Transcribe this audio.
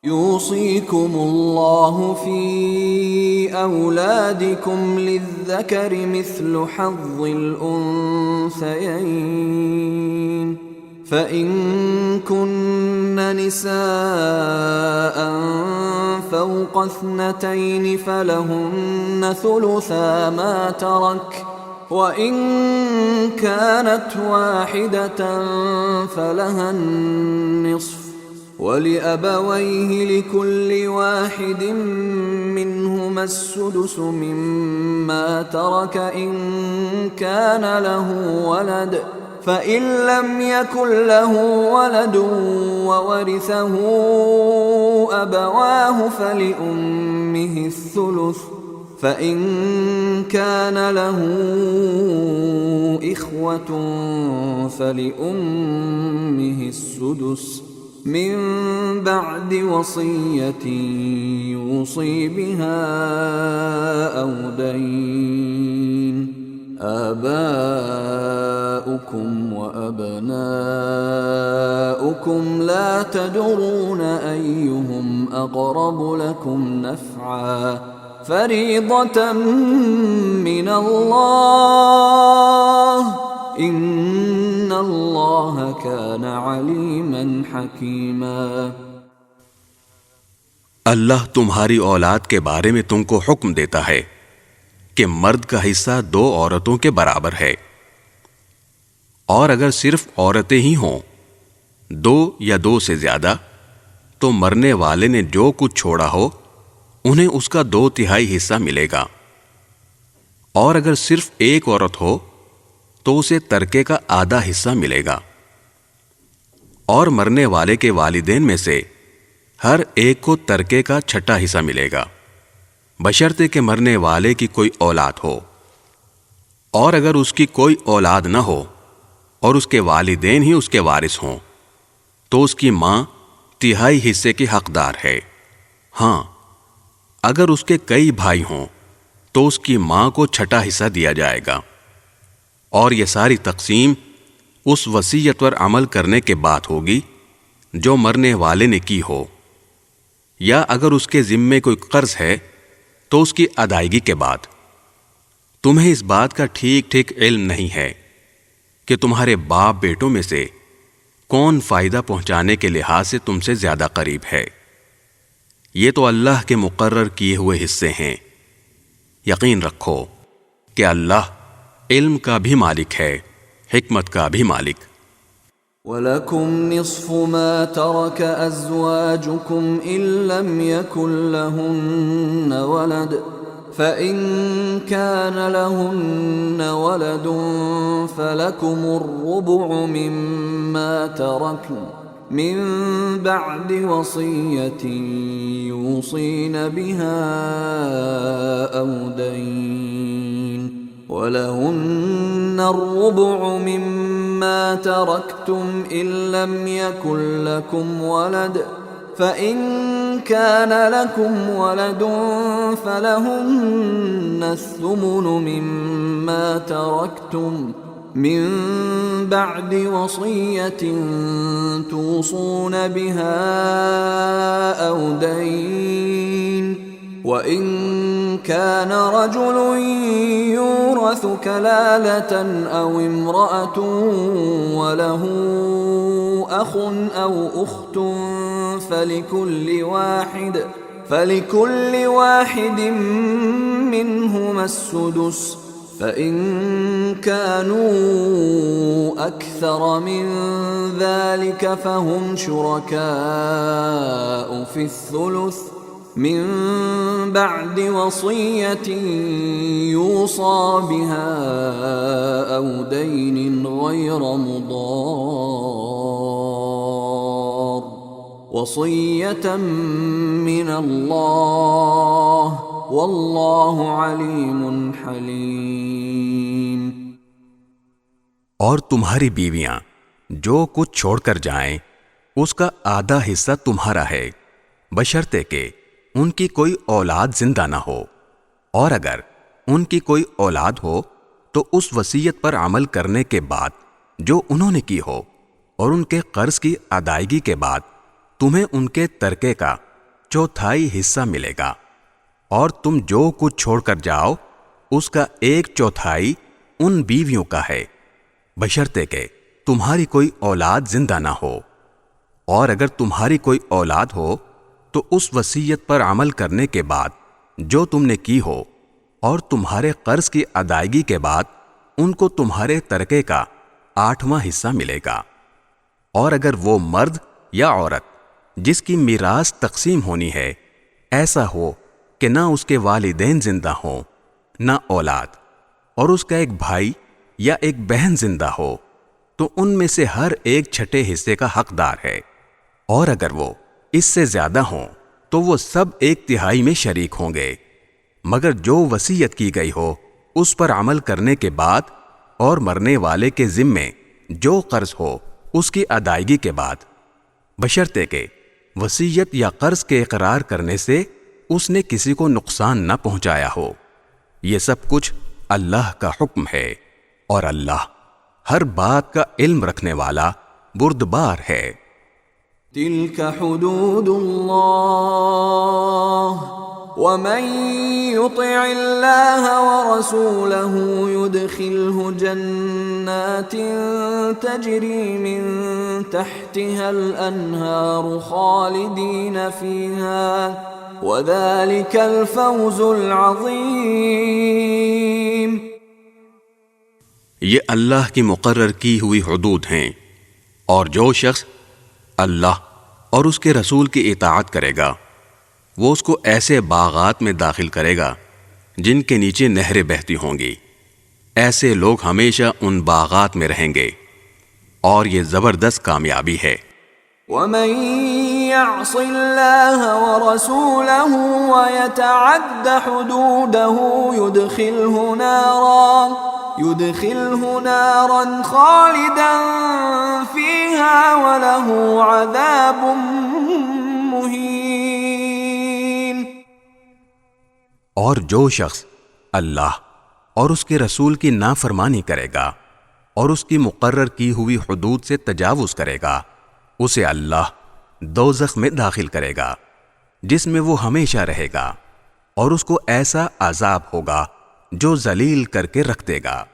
يوصيكم الله في أولادكم للذكر مثل حظ الأنثيين فإن كن نساء فوق 2 فلهن ثلثا ما ترك وإن كانت واحدة فلها النصف وَلِأَبَوَيْهِ لِكُلِّ وَاحِدٍ مِّنْهُمَا السُّدُسُ مِمَّا تَرَكَ إِن كَانَ لَهُ وَلَدٌ فَإِن لَّمْ يَكُن لَّهُ وَلَدٌ وَوَرِثَهُ أَبَوَاهُ فَلِأُمِّهِ الثُّلُثُ فَإِن كَانَ لَهُ إِخْوَةٌ فَلِأُمِّهِ السُّدُسُ من بعد وصية يوصي بها أو دين آباؤكم وأبناؤكم لا تدرون أيهم أقرب لكم نفعا فريضة من الله ان اللہ کان علیما حکیما۔ اللہ تمہاری اولاد کے بارے میں تم کو حکم دیتا ہے کہ مرد کا حصہ 2 عورتوں کے برابر ہے، اور اگر صرف عورتیں ہی ہوں 2 یا 2 سے زیادہ تو مرنے والے نے جو کچھ چھوڑا ہو انہیں اس کا 2/3 حصہ ملے گا، اور اگر صرف ایک عورت ہو تو اسے ترکے کا آدھا حصہ ملے گا، اور مرنے والے کے والدین میں سے ہر ایک کو ترکے کا 6واں حصہ ملے گا، بشرطے کہ مرنے والے کی کوئی اولاد ہو، اور اگر اس کی کوئی اولاد نہ ہو اور اس کے والدین ہی اس کے وارث ہوں تو اس کی ماں 3/4 حصے کی حقدار ہے۔ ہاں، اگر اس کے کئی بھائی ہوں تو اس کی ماں کو 6واں حصہ دیا جائے گا، اور یہ ساری تقسیم اس وصیت پر عمل کرنے کے بعد ہوگی جو مرنے والے نے کی ہو، یا اگر اس کے ذمے کوئی قرض ہے تو اس کی ادائیگی کے بعد۔ تمہیں اس بات کا ٹھیک ٹھیک علم نہیں ہے کہ تمہارے باپ بیٹوں میں سے کون فائدہ پہنچانے کے لحاظ سے تم سے زیادہ قریب ہے، یہ تو اللہ کے مقرر کیے ہوئے حصے ہیں۔ یقین رکھو کہ اللہ علم کا بھی مالک ہے، حکمت کا بھی مالک۔ وَلَكُمْ نِصْفُ مَا تَرَكَ أَزْوَاجُكُمْ إِن لَّمْ يَكُن لَّهُنَّ وَلَدٌ فَإِن كَانَ لَهُنَّ وَلَدٌ فَلَكُمُ الرُّبُعُ مِمَّا تَرَكْنَ من بعد وصية يوصين بها أو دين وَلَهُنَّ الرُّبُعُ مِمَّا تَرَكْتُمْ إِن لَّمْ يَكُن لَّكُمْ وَلَدٌ فَإِن كَانَ لَكُمْ وَلَدٌ فَلَهُنَّ الثُّمُنُ مِمَّا تَرَكْتُمْ من بعد وصية توصون بها أو دين وَإِن كَانَ رَجُلٌ يُورَثُ كَلَالَةً أَوْ امْرَأَةٌ وَلَهُ أَخٌ أَوْ أُخْتٌ فَلِكُلِّ واحد منهما السُّدُسُ فَإِن كَانُوا أَكْثَرَ مِن ذَلِكَ فَهُمْ شُرَكَاءُ فِي الثُّلُثِ من بعد وصية يوصى بها أو دين غير مضار وصية من الله والله عليم حليم۔ اور تمہاری بیویاں جو کچھ چھوڑ کر جائیں اس کا آدھا حصہ تمہارا ہے، بشرطے کہ ان کی کوئی اولاد زندہ نہ ہو، اور اگر ان کی کوئی اولاد ہو تو اس وصیت پر عمل کرنے کے بعد جو انہوں نے کی ہو، اور ان کے قرض کی ادائیگی کے بعد تمہیں ان کے ترکے کا چوتھائی حصہ ملے گا، اور تم جو کچھ چھوڑ کر جاؤ اس کا 1/4 ان بیویوں کا ہے، بشرطے کہ تمہاری کوئی اولاد زندہ نہ ہو، اور اگر تمہاری کوئی اولاد ہو تو اس وصیت پر عمل کرنے کے بعد جو تم نے کی ہو، اور تمہارے قرض کی ادائیگی کے بعد ان کو تمہارے ترکے کا 8واں حصہ ملے گا۔ اور اگر وہ مرد یا عورت جس کی میراث تقسیم ہونی ہے ایسا ہو کہ نہ اس کے والدین زندہ ہوں نہ اولاد، اور اس کا ایک بھائی یا ایک بہن زندہ ہو، تو ان میں سے ہر ایک 6 حصے کا حقدار ہے، اور اگر وہ اس سے زیادہ ہوں تو وہ سب 1/3 میں شریک ہوں گے، مگر جو وصیت کی گئی ہو اس پر عمل کرنے کے بعد اور مرنے والے کے ذمے جو قرض ہو اس کی ادائیگی کے بعد، بشرطے کہ وصیت یا قرض کے اقرار کرنے سے اس نے کسی کو نقصان نہ پہنچایا ہو۔ یہ سب کچھ اللہ کا حکم ہے، اور اللہ ہر بات کا علم رکھنے والا بردبار ہے۔ تلك حدود اللہ ومن يطع الله ورسوله يدخله جنات تجري من تحتها الأنهار خالدين فيها وذلك الفوز العظيم۔ یہ اللہ کی مقرر کی ہوئی حدود ہیں، اور جو شخص اللہ اور اس کے رسول کی اطاعت کرے گا وہ اس کو ایسے باغات میں داخل کرے گا جن کے نیچے نہریں بہتی ہوں گی، ایسے لوگ ہمیشہ ان باغات میں رہیں گے، اور یہ زبردست کامیابی ہے۔ ومن يعص الله ورسوله ويتعد حدوده يدخله نارا خالدا فيها وله عذاب مهين۔ اور جو شخص اللہ اور اس کے رسول کی نافرمانی کرے گا اور اس کی مقرر کی ہوئی حدود سے تجاوز کرے گا، اسے اللہ دوزخ میں داخل کرے گا جس میں وہ ہمیشہ رہے گا، اور اس کو ایسا عذاب ہوگا جو ذلیل کر کے رکھ دے گا۔